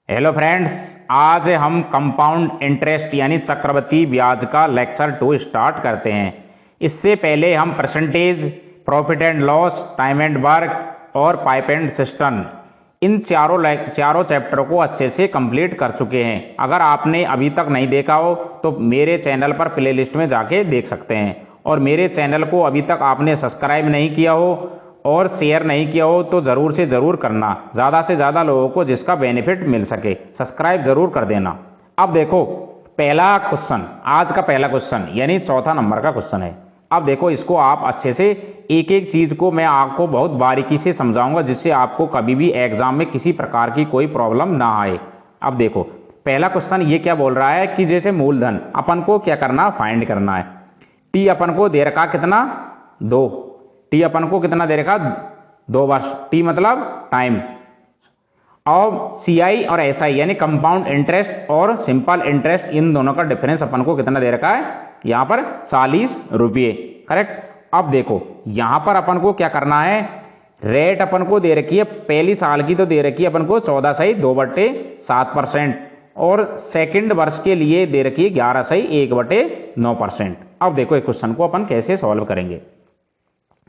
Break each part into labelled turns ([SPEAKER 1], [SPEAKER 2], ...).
[SPEAKER 1] Hello friends, आज हम compound interest यानी चक्रवृद्धि ब्याज का लेक्चर 2 स्टार्ट करते हैं। इससे पहले हम percentage, profit and loss, time and work और पाइप एंड सिस्टम इन चारों चैप्टर को अच्छे से कंप्लीट कर चुके हैं। अगर आपने अभी तक नहीं देखा हो तो मेरे चैनल पर प्लेलिस्ट में जाके देख सकते हैं, और मेरे चैनल को अभी तक आपने सब्सक्राइब नहीं किया हो और शेयर नहीं किया हो तो जरूर से जरूर करना, ज्यादा से ज्यादा लोगों को जिसका बेनिफिट मिल सके। सब्सक्राइब जरूर कर देना। अब देखो, पहला क्वेश्चन, आज का पहला क्वेश्चन यानी चौथा नंबर का क्वेश्चन है। अब देखो, इसको आप अच्छे से एक एक चीज को मैं आपको बहुत बारीकी से समझाऊंगा, जिससे आपको कभी भी एग्जाम में किसी प्रकार की कोई प्रॉब्लम ना आए। अब देखो, पहला क्वेश्चन ये क्या बोल रहा है कि जैसे मूलधन अपन को क्या करना, फाइंड करना है। टी अपन को दे रखा कितना, 2। टी अपन को कितना दे रखा, 2 वर्ष। टी मतलब टाइम। और सीआई और एसआई यानी कंपाउंड इंटरेस्ट और सिंपल इंटरेस्ट, इन दोनों का डिफरेंस अपन को कितना दे रखा है, यहां पर 40 रुपये। करेक्ट। अब देखो, यहां पर अपन को क्या करना है, रेट अपन को दे रखी है, पहली साल की तो दे रखी है अपन को 14/2/7%, और सेकंड वर्ष के लिए दे रखी है 11/1/9%। अब देखो, एक क्वेश्चन को अपन कैसे सॉल्व करेंगे।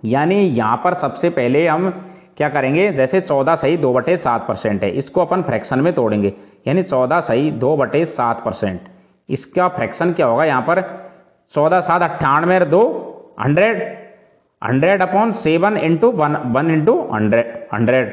[SPEAKER 1] यानी यहां पर सबसे पहले हम क्या करेंगे, जैसे 14/2/7% है, इसको अपन फ्रैक्शन में तोड़ेंगे। यानी 14/2/7%, इसका फ्रैक्शन क्या होगा, यहां पर 14×7 98 2 100/7 इंटू 1/100।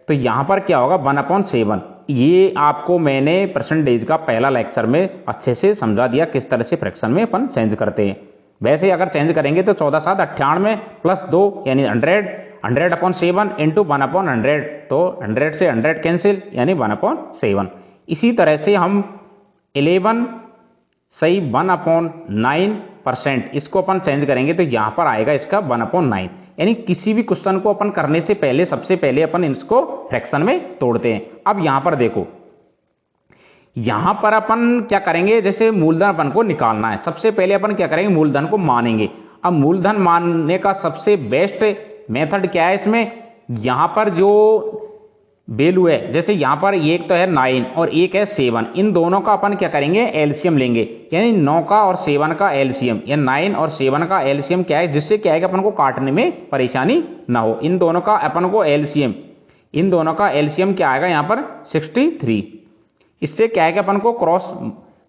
[SPEAKER 1] तो यहां पर क्या होगा, 1/7। ये आपको मैंने परसेंटेज का पहला लेक्चर में अच्छे से समझा दिया किस तरह से फ्रैक्शन में अपन चेंज करते हैं। वैसे अगर चेंज करेंगे तो 14×7 98 प्लस 2 यानी 100/7 इंटू 1/100, तो 100 से 100 कैंसिल यानी 1/7। इसी तरह से हम 11/1/9%, इसको अपन चेंज करेंगे तो यहां पर आएगा इसका 1/9। यानी किसी भी क्वेश्चन को अपन करने से पहले सबसे पहले अपन इसको फ्रैक्शन में तोड़ते हैं। अब यहां पर देखो, यहां पर अपन क्या करेंगे, जैसे मूलधन अपन को निकालना है, सबसे पहले अपन क्या करेंगे, मूलधन को मानेंगे। अब मूलधन मानने का सबसे बेस्ट मेथड क्या है इसमें, यहां पर जो वैल्यू है, जैसे यहां पर एक तो है 9 और एक है 7, इन दोनों का अपन क्या करेंगे, एलसीएम लेंगे। यानी 9 का और 7 का एलसीएम, या 9 और 7 का एलसीएम क्या है, जिससे क्या है कि अपन को काटने में परेशानी ना हो। इन दोनों का अपन को एलसीएम, इन दोनों का एलसीएम क्या आएगा, यहां पर 63। इससे क्या है कि अपन को क्रॉस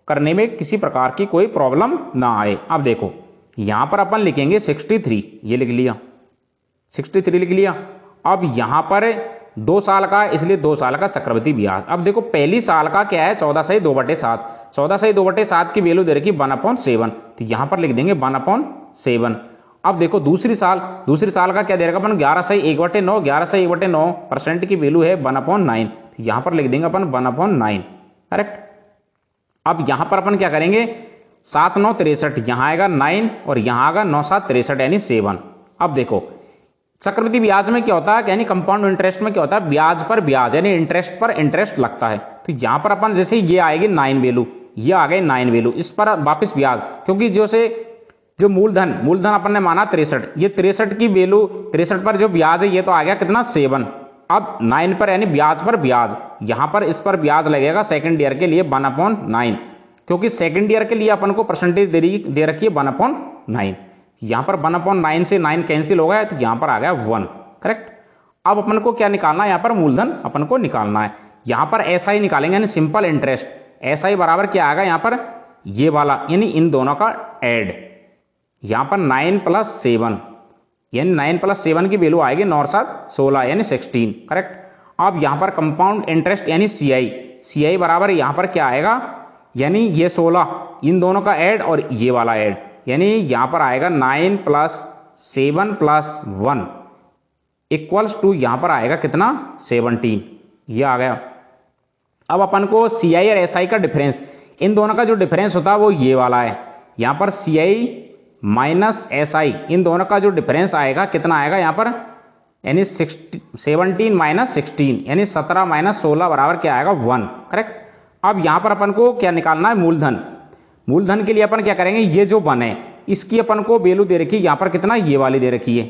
[SPEAKER 1] करने में किसी प्रकार की कोई प्रॉब्लम ना आए। अब देखो, यहां पर अपन लिखेंगे 63, ये लिख लिया, 63 लिख लिया। अब यहां पर 2 साल का, इसलिए 2 साल का चक्रवृद्धि ब्याज। अब देखो, पहली साल का क्या है, 14/2/7, 14/2/7 की वैल्यू दे रखी 1/7, तो यहां पर लिख देंगे 1/7। अब देखो, दूसरी साल का क्या दे रखा अपन, 11/1/9, 11/1/9% की वैल्यू है 1/9, तो यहां पर लिख देंगे अपन 1/9। करेक्ट। अब यहां पर अपन क्या करेंगे, 7×9 63, यहां आएगा 9 और यहां आएगा 9×7 63 यानी 7। अब देखो, चक्रवृद्धि ब्याज में क्या होता है, यानी कंपाउंड इंटरेस्ट में क्या होता है, ब्याज पर ब्याज यानी इंटरेस्ट पर इंटरेस्ट लगता है। तो यहां पर अपन जैसे ये आएगी 9 वैल्यू, ये आ गई 9 वैल्यू, इस पर वापस ब्याज, क्योंकि जो मूलधन अपन ने माना 63, ये 63 की वैल्यू, 63 पर जो ब्याज है ये तो आ गया कितना, 7। अब 9 पर यानी ब्याज पर ब्याज, यहां पर इस पर ब्याज लगेगा सेकंड ईयर के लिए 1/9, क्योंकि सेकंड ईयर के लिए अपन को परसेंटेज दे रखी है 1/9। यहां पर 1/9 से 9 कैंसिल हो गया, तो यहां पर आ गया 1। करेक्ट। अब अपन को क्या निकालना है, यहां पर मूलधन अपन को निकालना है। यहां पर एसआई निकालेंगे यानी सिंपल इंटरेस्ट। एसआई बराबर क्या आएगा, यहां पर ये वाला, यानी इन दोनों का एड। यहां पर 9 + 7 यानी 9 + 7 की वैल्यू आएगी 9×7 16 यानी 16। करेक्ट। अब यहां पर कंपाउंड इंटरेस्ट यानी सीआई बराबर यहां पर क्या आएगा, यानी ये 16, इन दोनों का ऐड और ये वाला ऐड, यानी यहां पर आएगा 9 + 7 + 1 इक्वल्स टू, यहां पर आएगा कितना, 17। ये आ गया। अब अपन को सीआई और एसआई का डिफरेंस, इन दोनों का जो डिफरेंस होता है वो ये वाला है। यहां पर सीआई माइनस एसआई, इन दोनों का जो डिफरेंस आएगा कितना आएगा, यहां पर यानी 17 - 16 यानी 17 - 16 बराबर क्या आएगा, 1। करेक्ट। अब यहां पर अपन को क्या निकालना है, मूलधन के लिए अपन क्या करेंगे, ये जो 1 है इसकी अपन को वैल्यू दे रखी है, यहां पर कितना, ये वाली दे रखी है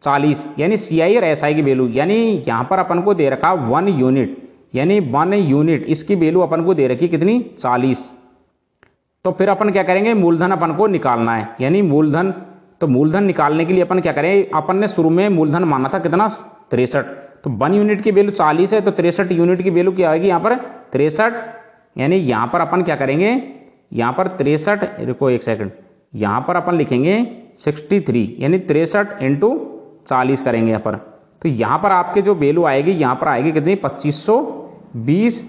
[SPEAKER 1] 40, यानी सीआई और एसआई की वैल्यू, यानी यहां पर अपन को दे रखा 1 यूनिट, यानी 1 यूनिट इसकी वैल्यू अपन को दे रखी कितनी 40। तो फिर अपन क्या करेंगे, मूलधन अपन को निकालना है, यानी मूलधन। तो मूलधन निकालने के लिए अपन क्या करें, अपन ने शुरू में मूलधन माना था कितना 63। तो 1 यूनिट की वैल्यू 40 है, तो 63 यूनिट की वैल्यू क्या आएगी यहाँ पर 63। यानी यहाँ पर अपन क्या करेंगे, यहाँ पर 63, रुको एक सेकंड, यहाँ पर अपन लिखेंगे 63, यानी 63 इंटू 40 करेंगे यहाँ पर। तो यहाँ पर आपके जो वैल्यू आएगी, यहाँ पर आएगी कितनी 2520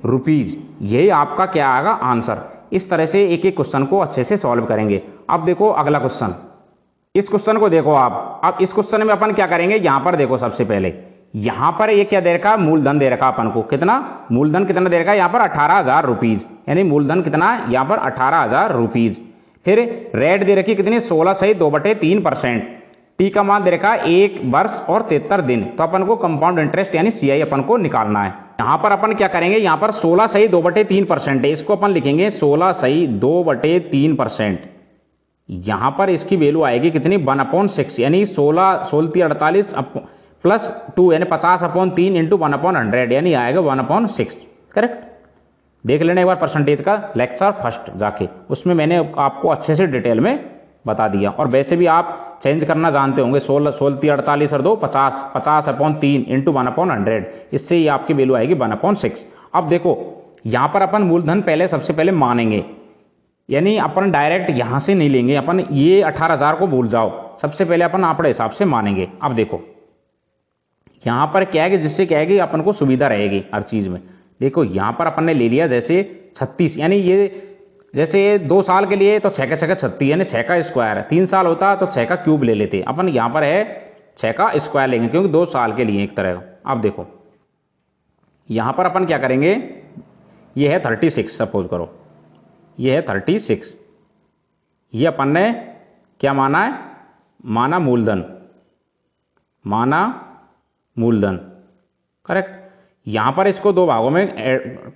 [SPEAKER 1] रुपीज। यही आपका क्या आएगा आंसर। इस तरह से एक एक क्वेश्चन को अच्छे से सॉल्व करेंगे। अब देखो अगला क्वेश्चन, इस क्वेश्चन को देखो आप। अब इस क्वेश्चन में अपन क्या करेंगे, यहां पर देखो सबसे पहले यहां पर ये क्या दे रखा, मूलधन दे रखा अपन को कितना, मूलधन कितना दे रखा है यहाँ पर 18,000 रुपीज, यानी मूलधन कितना है यहाँ पर 18,000 रुपीज। फिर रेट दे रखी कितनी 16 सही 2/3%। टी का मान दे रखा है 1 वर्ष और 73 दिन। तो अपन को कंपाउंड इंटरेस्ट यानी सीआई अपन को निकालना है। यहां पर अपन क्या करेंगे, यहां पर 16 सही 2/3% है, इसको अपन लिखेंगे 16 सही 2/3%। यहां पर इसकी वैल्यू आएगी कितनी 1/6, यानी 16 प्लस 2 यानी 50/3 इंटू 1/100, यानी आएगा 1/6। करेक्ट। देख लेना एक बार परसेंटेज का लेक्चर फर्स्ट जाके, उसमें मैंने आपको अच्छे से डिटेल में बता दिया। और वैसे भी आप चेंज करना जानते होंगे, 16 48 और 2 50, 50/3 इंटू 1/100, इससे ही आपकी वैल्यू आएगी 1/6। अब देखो यहां पर अपन मूलधन पहले सबसे पहले मानेंगे, यानी अपन डायरेक्ट यहां से नहीं लेंगे, अपन ये 18,000 को भूल जाओ, सबसे पहले अपन अपने हिसाब से मानेंगे। अब देखो यहां पर क्या है कि जिससे क्या है कि अपन को सुविधा रहेगी हर चीज में। देखो यहां पर अपन ने ले लिया जैसे 36, यानी ये जैसे 2 साल के लिए तो 6 का 6 का 36, यानी 6 का स्क्वायर। 3 साल होता तो 6 का क्यूब ले लेते, अपन यहां पर है 6 का स्क्वायर लेंगे क्योंकि 2 साल के लिए एक तरह का। अब देखो यहां पर अपन क्या करेंगे, ये है 36 सपोज करो, ये है 36, ये अपन ने क्या माना है, माना मूलधन, माना मूलधन। करेक्ट। यहां पर इसको 2 भागों में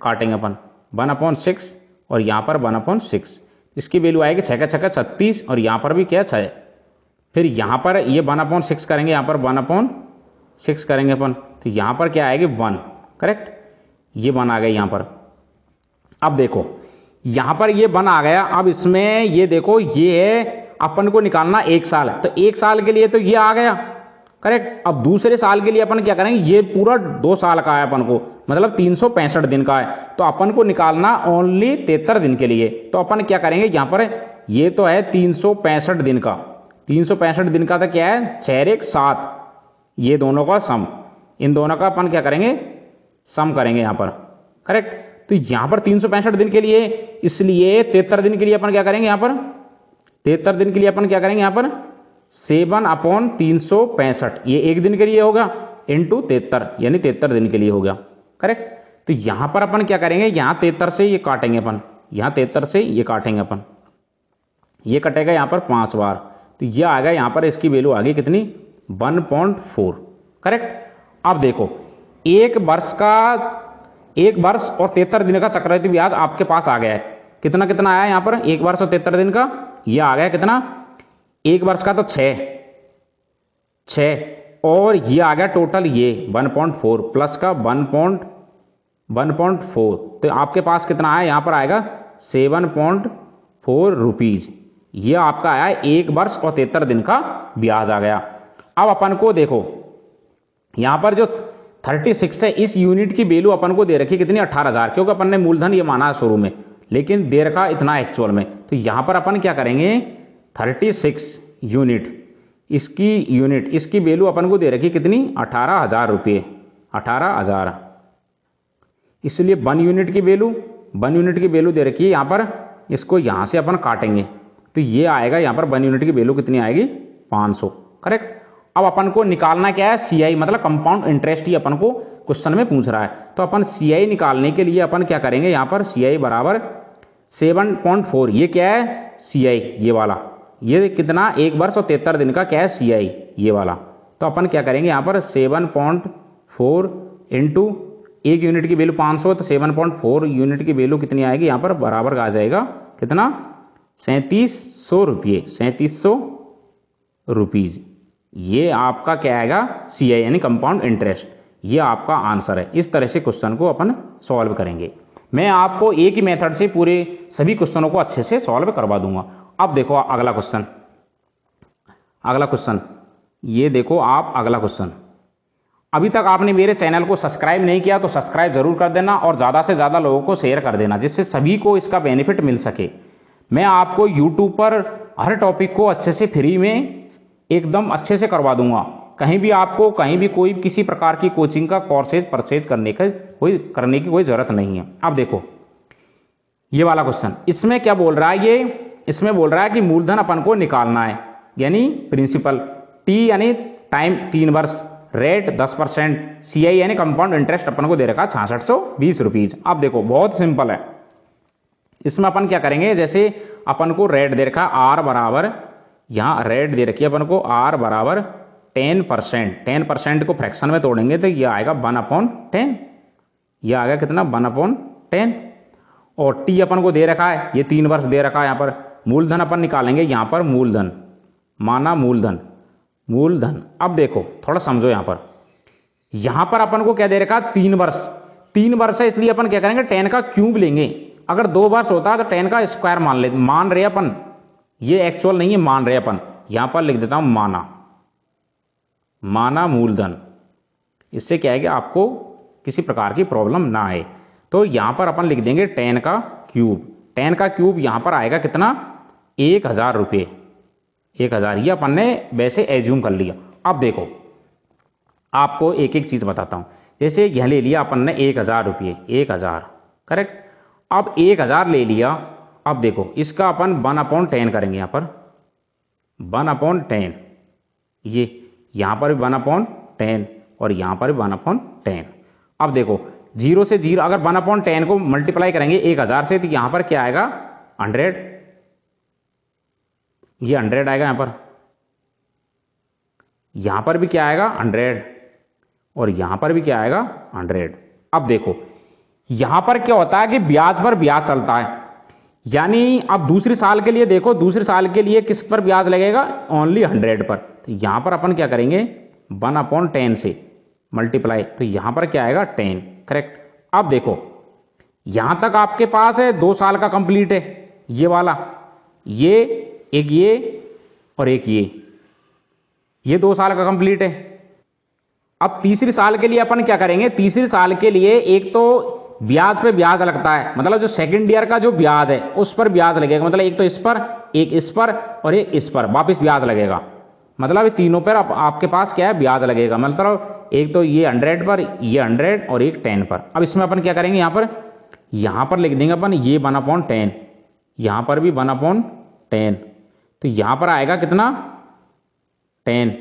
[SPEAKER 1] काटेंगे अपन, 1/6 और यहां पर 1/6। इसकी वैल्यू आएगी 6 का 6 का 36 और यहां पर भी क्या 6। फिर यहां पर ये 1/6 करेंगे, यहां पर 1/6 करेंगे अपन, तो यहां पर क्या आएगी 1। करेक्ट, ये 1 आ गया यहां पर। अब देखो यहां पर ये 1 आ गया। अब इसमें ये देखो ये है अपन को निकालना 1 साल, तो 1 साल के लिए तो ये आ गया। करेक्ट। अब दूसरे साल के लिए अपन क्या करेंगे, ये पूरा 2 साल का है अपन को, मतलब 365 दिन का है, तो अपन को निकालना ओनली 73 दिन के लिए। तो अपन क्या करेंगे, यहां पर ये तो है 365 दिन का, 365 दिन का तो क्या है 6 1 7, ये दोनों का सम, इन दोनों का अपन क्या करेंगे सम करेंगे यहां पर। करेक्ट। तो यहां पर 365 दिन के लिए, इसलिए 73 दिन के लिए अपन क्या करेंगे, यहां पर 73 दिन के लिए अपन क्या करेंगे, यहां पर 7/365, ये एक दिन के लिए होगा इंटू 73, यानी 73 दिन के लिए हो गया। करेक्ट। तो यहां पर अपन क्या करेंगे, यहां 73 से ये काटेंगे अपन, यहां 73 से ये काटेंगे अपन, ये कटेगा यहां पर 5 बार, तो ये आ गया यहां पर इसकी वैल्यू आ गई कितनी 1.4। करेक्ट। अब देखो 1 वर्ष और 73 दिन का चक्रवृद्धि ब्याज आपके पास आ गया है। कितना कितना आया यहां पर 1 वर्ष और 73 दिन का, ये आ गया कितना 1 वर्ष का तो 6 और ये आ गया टोटल ये 1.4 प्लस का 1.4, तो आपके पास कितना आया, यहां पर आएगा 7.4 रुपीज। ये आपका आया 1 वर्ष और 73 दिन का ब्याज आ गया। अब अपन को देखो यहां पर जो 36 है, इस यूनिट की वैल्यू अपन को दे रखी कितनी 18,000, क्योंकि अपन ने मूलधन ये माना शुरू में, लेकिन दे रखा इतना एक्चुअल में। तो यहां पर अपन क्या करेंगे 36 यूनिट, इसकी वैल्यू अपन को दे रखी कितनी 18,000 रुपये, 18,000। इसलिए 1 यूनिट की वैल्यू दे रखी है यहां पर, इसको यहां से अपन काटेंगे तो ये आएगा यहां पर 1 यूनिट की वैल्यू कितनी आएगी 500। करेक्ट। अब अपन को निकालना क्या है सीआई, मतलब कंपाउंड इंटरेस्ट ही अपन को क्वेश्चन में पूछ रहा है। तो अपन सीआई निकालने के लिए अपन क्या करेंगे, यहां पर सीआई बराबर 7.4, ये क्या है सीआई ये वाला, ये कितना 1 वर्ष और 73 दिन का क्या है सीआई ये वाला। तो अपन क्या करेंगे यहां पर 7.4 इंटू 1 यूनिट की वैल्यू 500, तो 7.4 यूनिट की वैल्यू कितनी आएगी यहां पर बराबर आ जाएगा कितना 3700 रुपये, 3700 रुपीज। ये आपका क्या आएगा सीआई यानी कंपाउंड इंटरेस्ट। ये आपका आंसर है। इस तरह से क्वेश्चन को अपन सॉल्व करेंगे। मैं आपको एक ही मेथड से पूरे सभी क्वेश्चनों को अच्छे से सॉल्व करवा दूंगा। अब देखो अगला क्वेश्चन, अगला क्वेश्चन, ये देखो आप अगला क्वेश्चन। अभी तक आपने मेरे चैनल को सब्सक्राइब नहीं किया तो सब्सक्राइब जरूर कर देना और ज़्यादा से ज़्यादा लोगों को शेयर कर देना, जिससे सभी को इसका बेनिफिट मिल सके। मैं आपको यूट्यूब पर हर टॉपिक को अच्छे से फ्री में एकदम अच्छे से करवा दूंगा। कहीं भी आपको कहीं भी कोई किसी प्रकार की कोचिंग का कोर्सेज परचेज करने की कोई ज़रूरत नहीं है। अब देखो ये वाला क्वेश्चन, इसमें क्या बोल रहा है ये, इसमें बोल रहा है कि मूलधन अपन को निकालना है, यानी प्रिंसिपल, टी यानी टाइम 3 वर्ष, रेट 10%, सीआई यानी कंपाउंड इंटरेस्ट अपन को दे रखा 6620 रुपीज। अब देखो बहुत सिंपल है। इसमें अपन क्या करेंगे, जैसे अपन को रेट दे रखा आर बराबर, यहां रेट दे रखी है अपन को आर बराबर 10%, 10% को फ्रैक्शन में तोड़ेंगे तो ये आएगा 1/10, ये आ गया कितना 1/10। और टी अपन को दे रखा है, ये 3 वर्ष दे रखा है। यहां पर मूलधन अपन निकालेंगे, यहां पर मूलधन माना मूलधन, मूलधन। अब देखो थोड़ा समझो, यहां पर अपन को क्या दे रखा 3 वर्ष, 3 वर्ष है इसलिए अपन क्या करेंगे 10 का क्यूब लेंगे। अगर 2 वर्ष होता तो 10 का स्क्वायर मान रहे अपन, ये एक्चुअल नहीं है, मान रहे अपन। यहां पर लिख देता हूं माना मूलधन। इससे क्या है कि आपको किसी प्रकार की प्रॉब्लम ना आए। तो यहां पर अपन लिख देंगे 10 का क्यूब, 10 का क्यूब यहां पर आएगा कितना 1000 रुपये, 1000 ये अपन ने वैसे एज्यूम कर लिया। अब देखो आपको एक एक चीज बताता हूं, जैसे यह ले लिया अपन ने 1000 रुपये, 1000 करेक्ट। अब 1000 ले लिया, अब देखो इसका अपन 1/10 करेंगे, यहां पर 1/10, ये यहां पर भी 1/10 और यहां पर भी 1/10। अब देखो 0 से 0, अगर 1/10 को मल्टीप्लाई करेंगे 1000 से तो यहां पर क्या आएगा 100, ये 100 आएगा। यहां पर भी क्या आएगा 100 और यहां पर भी क्या आएगा 100। अब देखो यहां पर क्या होता है कि ब्याज पर ब्याज चलता है, यानी अब दूसरी साल के लिए देखो, दूसरी साल के लिए किस पर ब्याज लगेगा, ओनली 100 पर। तो यहां पर अपन क्या करेंगे 1/10 से मल्टीप्लाई, तो यहां पर क्या आएगा 10, करेक्ट। अब देखो यहां तक आपके पास है 2 साल का कंप्लीट है, ये वाला, ये एक, ये और एक ये 2 साल का कंप्लीट है। अब तीसरी साल के लिए अपन क्या करेंगे, तीसरी साल के लिए एक तो ब्याज पे ब्याज लगता है, मतलब जो सेकंड ईयर का जो ब्याज है उस पर ब्याज लगेगा, मतलब एक तो इस पर, एक इस पर और एक इस पर वापस ब्याज लगेगा, मतलब तीनों पर आपके पास क्या है ब्याज लगेगा। मतलब एक तो ये 100 पर, ये 100 और एक 10 पर। अब इसमें अपन क्या करेंगे, यहां पर लिख देंगे अपन ये 1/10, यहां पर भी 1/10, तो यहां पर आएगा कितना 10,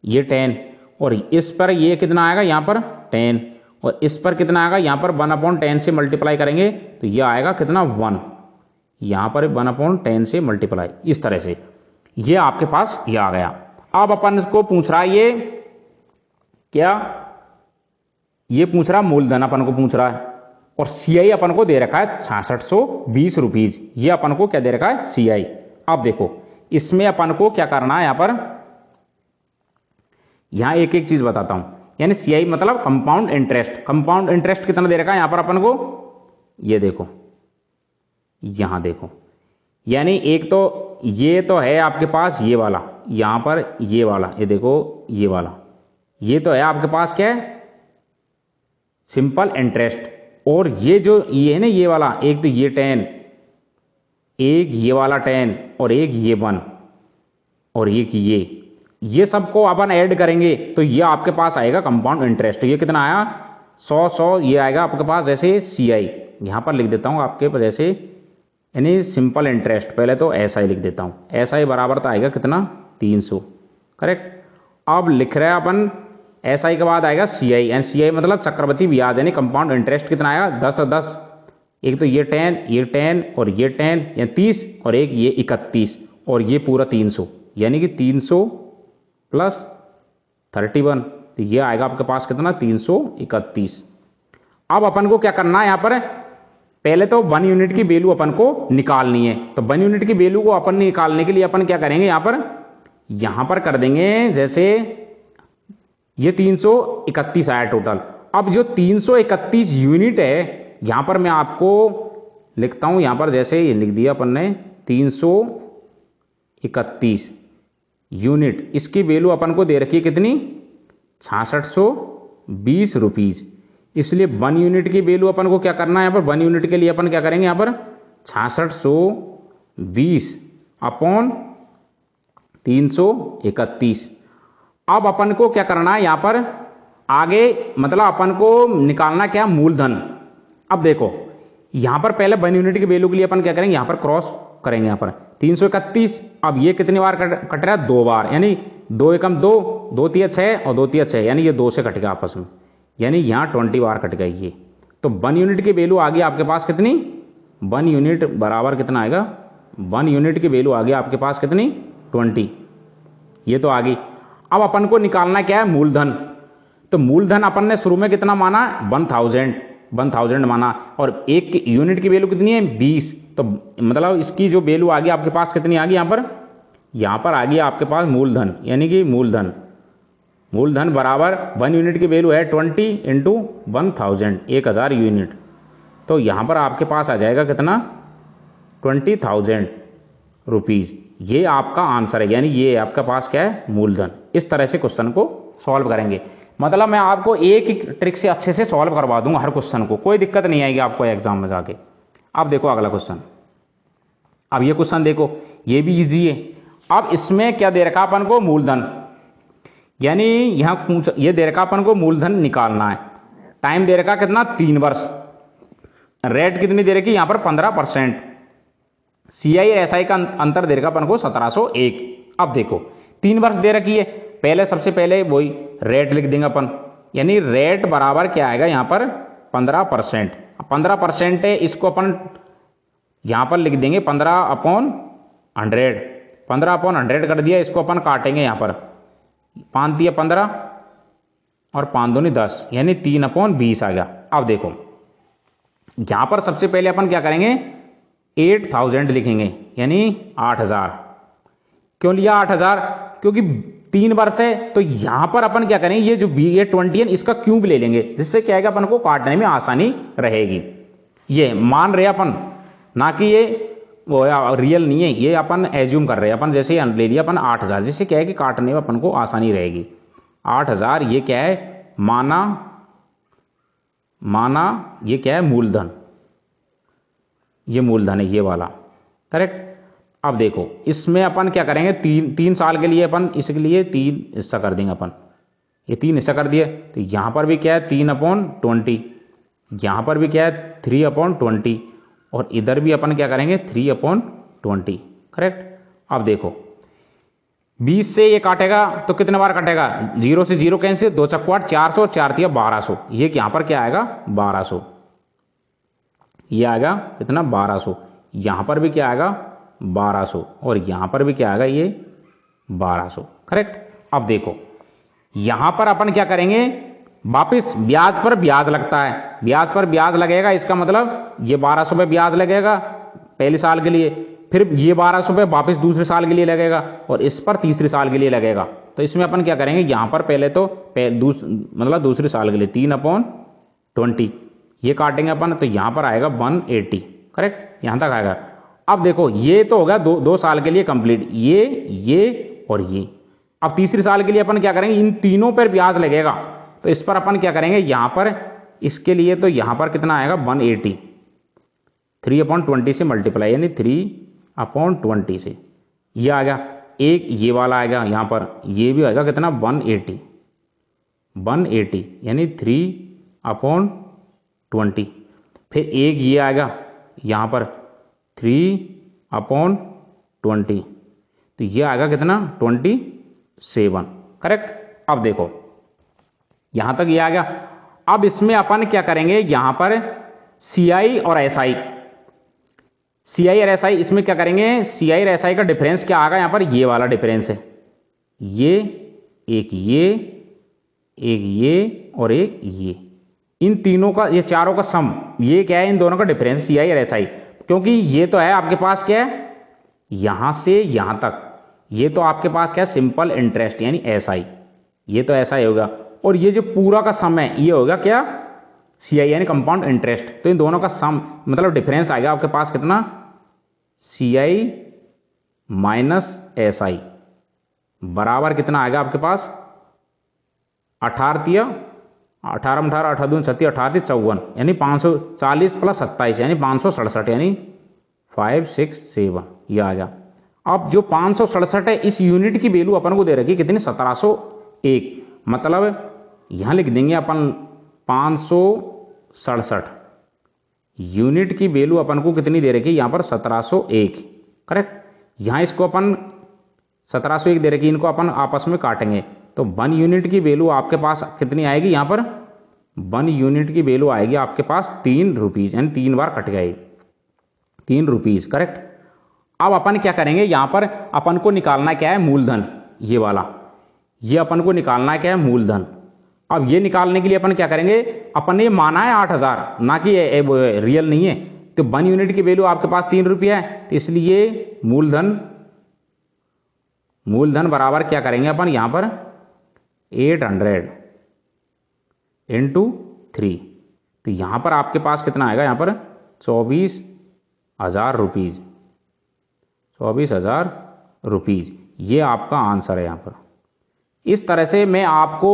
[SPEAKER 1] ये 10 और इस पर ये कितना आएगा यहां पर 10 और इस पर कितना आएगा, यहां पर 1/10 से मल्टीप्लाई करेंगे तो ये आएगा कितना 1, यहां पर 1/10 से मल्टीप्लाई, इस तरह से ये आपके पास ये आ गया। अब अपन को पूछ रहा है ये क्या, ये पूछ रहा मूलधन अपन को पूछ रहा है और सीआई अपन को दे रखा है 6620 रुपीज, ये अपन को क्या दे रखा है सीआई। अब देखो इसमें अपन को क्या करना है, यहां एक एक चीज बताता हूं, यानी सीआई मतलब कंपाउंड इंटरेस्ट, कंपाउंड इंटरेस्ट कितना दे रखा है यहां पर अपन को, ये देखो यहां देखो, यानी एक तो ये तो है आपके पास ये वाला, यहां पर ये वाला, ये देखो ये वाला, ये तो है आपके पास क्या है सिंपल इंटरेस्ट, और ये जो ये है ना ये वाला, एक तो ये 10, एक ये वाला 10 और एक ये 1 और एक ये सबको अपन ऐड करेंगे तो ये आपके पास आएगा कंपाउंड इंटरेस्ट। ये कितना आया 100 ये आएगा आपके पास, जैसे सीआई यहां पर लिख देता हूं आपके पास, जैसे यानी सिंपल इंटरेस्ट, पहले तो एसआई लिख देता हूं, एसआई बराबर तो आएगा कितना 300, करेक्ट। अब लिख रहे हैं अपन एसआई के बाद आएगा सीआई, एंड सीआई मतलब चक्रवृद्धि ब्याज यानी कंपाउंड इंटरेस्ट कितना आया 10 और 10, एक तो ये 10, ये 10 और ये 10 या 30 और एक ये 31 और ये पूरा 300, यानी कि 300 प्लस 31, तो ये आएगा आपके पास कितना 331। अब अपन को क्या करना है, यहां पर पहले तो 1 यूनिट की वैल्यू अपन को निकालनी है, तो 1 यूनिट की वैल्यू को अपन निकालने के लिए अपन क्या करेंगे, यहां पर कर देंगे जैसे ये 331 आया टोटल। अब जो 331 यूनिट है, यहां पर मैं आपको लिखता हूं, यहां पर जैसे ये लिख दिया अपन ने 331 यूनिट, इसकी वैल्यू अपन को दे रखी है कितनी, 6620 रुपीज। इसलिए 1 यूनिट की वैल्यू अपन को क्या करना है, यहाँ पर 1 यूनिट के लिए अपन क्या करेंगे, यहाँ पर 6620 अपॉन 331। अब अपन को क्या करना है, यहाँ पर आगे मतलब अपन को निकालना क्या, मूलधन। अब देखो यहां पर पहले 1 यूनिट की वैल्यू के लिए अपन क्या करेंगे, यहां पर क्रॉस करेंगे, यहां पर 331। अब ये कितनी बार कट रहा है, 2 बार, यानी 2 एकम 2, 2 तिया 6 और 2 तिया 6, यानी ये 2 से कट गया आपस में, यानी यहां 20 बार कट गई ये। तो 1 यूनिट की वैल्यू आ गई आपके पास कितनी, 1 यूनिट बराबर कितना आएगा, 1 यूनिट की वैल्यू आ गई आपके पास कितनी, 20। ये तो आ गई। अब अपन को निकालना क्या है, मूलधन। तो मूलधन अपन ने शुरू में कितना माना, 1000 माना, और एक यूनिट की वैल्यू कितनी है, 20। तो मतलब इसकी जो वैल्यू आ गई आपके पास कितनी आ गई, यहां पर आ गई आपके पास मूलधन, यानी कि मूलधन बराबर 1 यूनिट की वैल्यू है 20 इंटू 1000, 1000 यूनिट। तो यहां पर आपके पास आ जाएगा कितना, 20,000 रुपीज। ये आपका आंसर है, यानी ये आपके पास क्या है, मूलधन। इस तरह से क्वेश्चन को सॉल्व करेंगे। मतलब मैं आपको एक ही ट्रिक से अच्छे से सॉल्व करवा दूंगा हर क्वेश्चन को, कोई दिक्कत नहीं आएगी आपको एग्जाम में जाके। अब देखो अगला क्वेश्चन, अब ये क्वेश्चन देखो, ये भी इजी है। अब इसमें क्या दे रखा अपन को, मूलधन, यानी यहां ये दे रखा अपन को मूलधन निकालना है। टाइम दे रखा कितना, 3 वर्ष। रेट कितनी दे रखी, यहां पर 15%। सीआई और एसआई का अंतर दे रखा अपन को 1701। अब देखो 3 वर्ष दे रखी है, पहले सबसे पहले वही रेट लिख देंगे अपन, यानी रेट बराबर क्या आएगा, यहां पर 15%। 15% है, इसको अपन यहां पर लिख देंगे 15/100। 15/100 कर दिया, इसको अपन काटेंगे यहां पर, 5 दिया 15 और 5 दूनी 10, यानी 3/20 आ गया। अब देखो यहां पर सबसे पहले अपन क्या करेंगे, 8000 लिखेंगे, यानी 8000। क्यों लिया 8000, क्योंकि 3 वर्ष है, तो यहां पर अपन क्या करेंगे, ये जो ये 20 है इसका क्यूब ले लेंगे, जिससे क्या है अपन को काटने में आसानी रहेगी। ये मान रहे अपन, ना कि ये वो रियल नहीं है, ये अपन एज्यूम कर रहे हैं अपन, जैसे ले लिया अपन 8000, जिससे क्या है कि काटने में अपन को आसानी रहेगी। 8000 ये क्या है, माना ये क्या है, मूलधन, ये मूलधन है ये वाला, करेक्ट। अब देखो इसमें अपन क्या करेंगे, 3 साल के लिए अपन इसके लिए 3 हिस्सा कर देंगे अपन, ये 3 हिस्सा कर दिए। तो यहां पर भी क्या है, 3/20, यहां पर भी क्या है 3/20, और इधर भी अपन क्या करेंगे 3/20, करेक्ट। अब देखो 20 से ये काटेगा तो कितने बार कटेगा, 0 से 0 कैंसिल, 2 चक्वाट 400, 4 तिया 1200, ये यहां पर क्या आएगा 1200, ये आएगा कितना 1200। यहां पर भी क्या आएगा 1200, और यहां पर भी क्या आएगा ये 1200, करेक्ट। अब देखो यहां पर अपन क्या करेंगे, वापिस ब्याज पर ब्याज लगता है, ब्याज पर ब्याज लगेगा, इसका मतलब ये 1200 पे ब्याज लगेगा पहले साल के लिए, फिर ये 1200 पे वापिस दूसरे साल के लिए लगेगा, और इस पर तीसरे साल के लिए लगेगा। तो इसमें अपन क्या करेंगे, यहां पर पहले तो मतलब दूसरे साल के लिए 3/20 ये काटेंगे अपन, तो यहां पर आएगा 180, करेक्ट, यहां तक आएगा। अब देखो ये तो होगा 2 साल के लिए कंप्लीट, ये और ये। अब तीसरे साल के लिए अपन क्या करेंगे, इन तीनों पर ब्याज लगेगा, तो इस पर अपन क्या करेंगे, यहां पर इसके लिए तो यहां पर कितना आएगा 180, 3/20 से मल्टीप्लाई, यानी 3/20 से ये आ गया। एक ये वाला आएगा यहां पर, ये भी आएगा कितना 180, यानी 3/20। फिर एक ये आएगा यहां पर 3/20, तो ये आएगा कितना 27, करेक्ट। अब देखो यहां तक ये आ गया। अब इसमें अपन क्या करेंगे, यहां पर सीआई और एसआई, सीआई और एसआई इसमें क्या करेंगे, सीआई और एसआई का डिफरेंस क्या आएगा, यहां पर ये वाला डिफरेंस है, ये एक ये और एक ये, इन तीनों का, ये चारों का सम, ये क्या है, इन दोनों का डिफरेंस सीआई और एसआई। क्योंकि ये तो है आपके पास क्या है, यहां से यहां तक, ये तो आपके पास क्या है, सिंपल इंटरेस्ट यानी एसआई, ये तो ऐसा ही होगा। और ये जो पूरा का सम है ये होगा क्या, CI यानी कंपाउंड इंटरेस्ट। तो इन दोनों का सम मतलब डिफरेंस आएगा आपके पास कितना, CI माइनस SI बराबर कितना आएगा आपके पास 18 18 18 18 36 18 54 यानी 540 प्लस 27 यानी 567 यानी 567 ये आ गया। अब जो 567 है इस यूनिट की वैल्यू अपन को दे रखी कितनी 1701, मतलब यहां लिख देंगे अपन 567 यूनिट की वैल्यू अपन को कितनी दे रखी यहां पर 1701 करेक्ट। यहां इसको अपन 1701 दे रखी, इनको अपन आपस में काटेंगे तो 1 यूनिट की वैल्यू आपके पास कितनी आएगी, यहां पर 1 यूनिट की वैल्यू आएगी आपके पास 3 रुपीज यानी 3 बार कट गए 3 रुपीज करेक्ट। अब अपन क्या करेंगे, यहां पर अपन को निकालना क्या है मूलधन, ये वाला ये अपन को निकालना क्या है मूलधन। अब ये निकालने के लिए अपन क्या करेंगे, अपन ने माना है 8000 ना कि रियल नहीं है, तो 1 यूनिट की वैल्यू आपके पास 3 रुपया है, तो इसलिए मूलधन बराबर क्या करेंगे अपन यहां पर 800 इंटू 3, तो यहां पर आपके पास कितना आएगा, यहां पर 24,000 रुपीज 24,000 रुपीज ये आपका आंसर है यहां पर। इस तरह से मैं आपको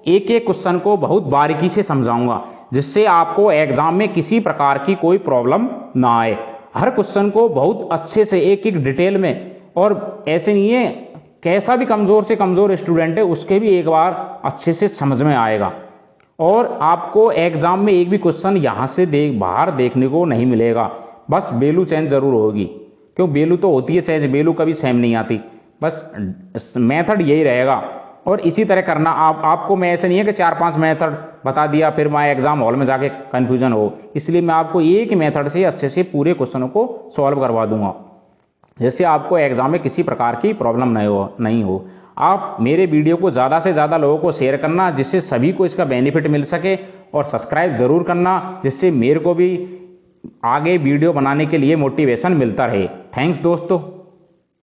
[SPEAKER 1] एक एक क्वेश्चन को बहुत बारीकी से समझाऊंगा जिससे आपको एग्जाम में किसी प्रकार की कोई प्रॉब्लम ना आए। हर क्वेश्चन को बहुत अच्छे से एक एक डिटेल में, और ऐसे नहीं है कैसा भी कमजोर से कमजोर स्टूडेंट है उसके भी एक बार अच्छे से समझ में आएगा, और आपको एग्जाम में एक भी क्वेश्चन यहां से बाहर देखने को नहीं मिलेगा। बस वैल्यू चेंज जरूर होगी, क्यों वैल्यू तो होती है चेंज, वैल्यू कभी सेम नहीं आती, बस मेथड यही रहेगा। और इसी तरह करना आपको मैं ऐसे नहीं है कि 4-5 मेथड बता दिया फिर मैं एग्जाम हॉल में जाके कंफ्यूजन हो, इसलिए मैं आपको एक ही मेथड से अच्छे से पूरे क्वेश्चनों को सॉल्व करवा दूंगा जिससे आपको एग्जाम में किसी प्रकार की प्रॉब्लम नहीं हो। आप मेरे वीडियो को ज़्यादा से ज़्यादा लोगों को शेयर करना जिससे सभी को इसका बेनिफिट मिल सके, और सब्सक्राइब ज़रूर करना जिससे मेरे को भी आगे वीडियो बनाने के लिए मोटिवेशन मिलता रहे। थैंक्स दोस्तों।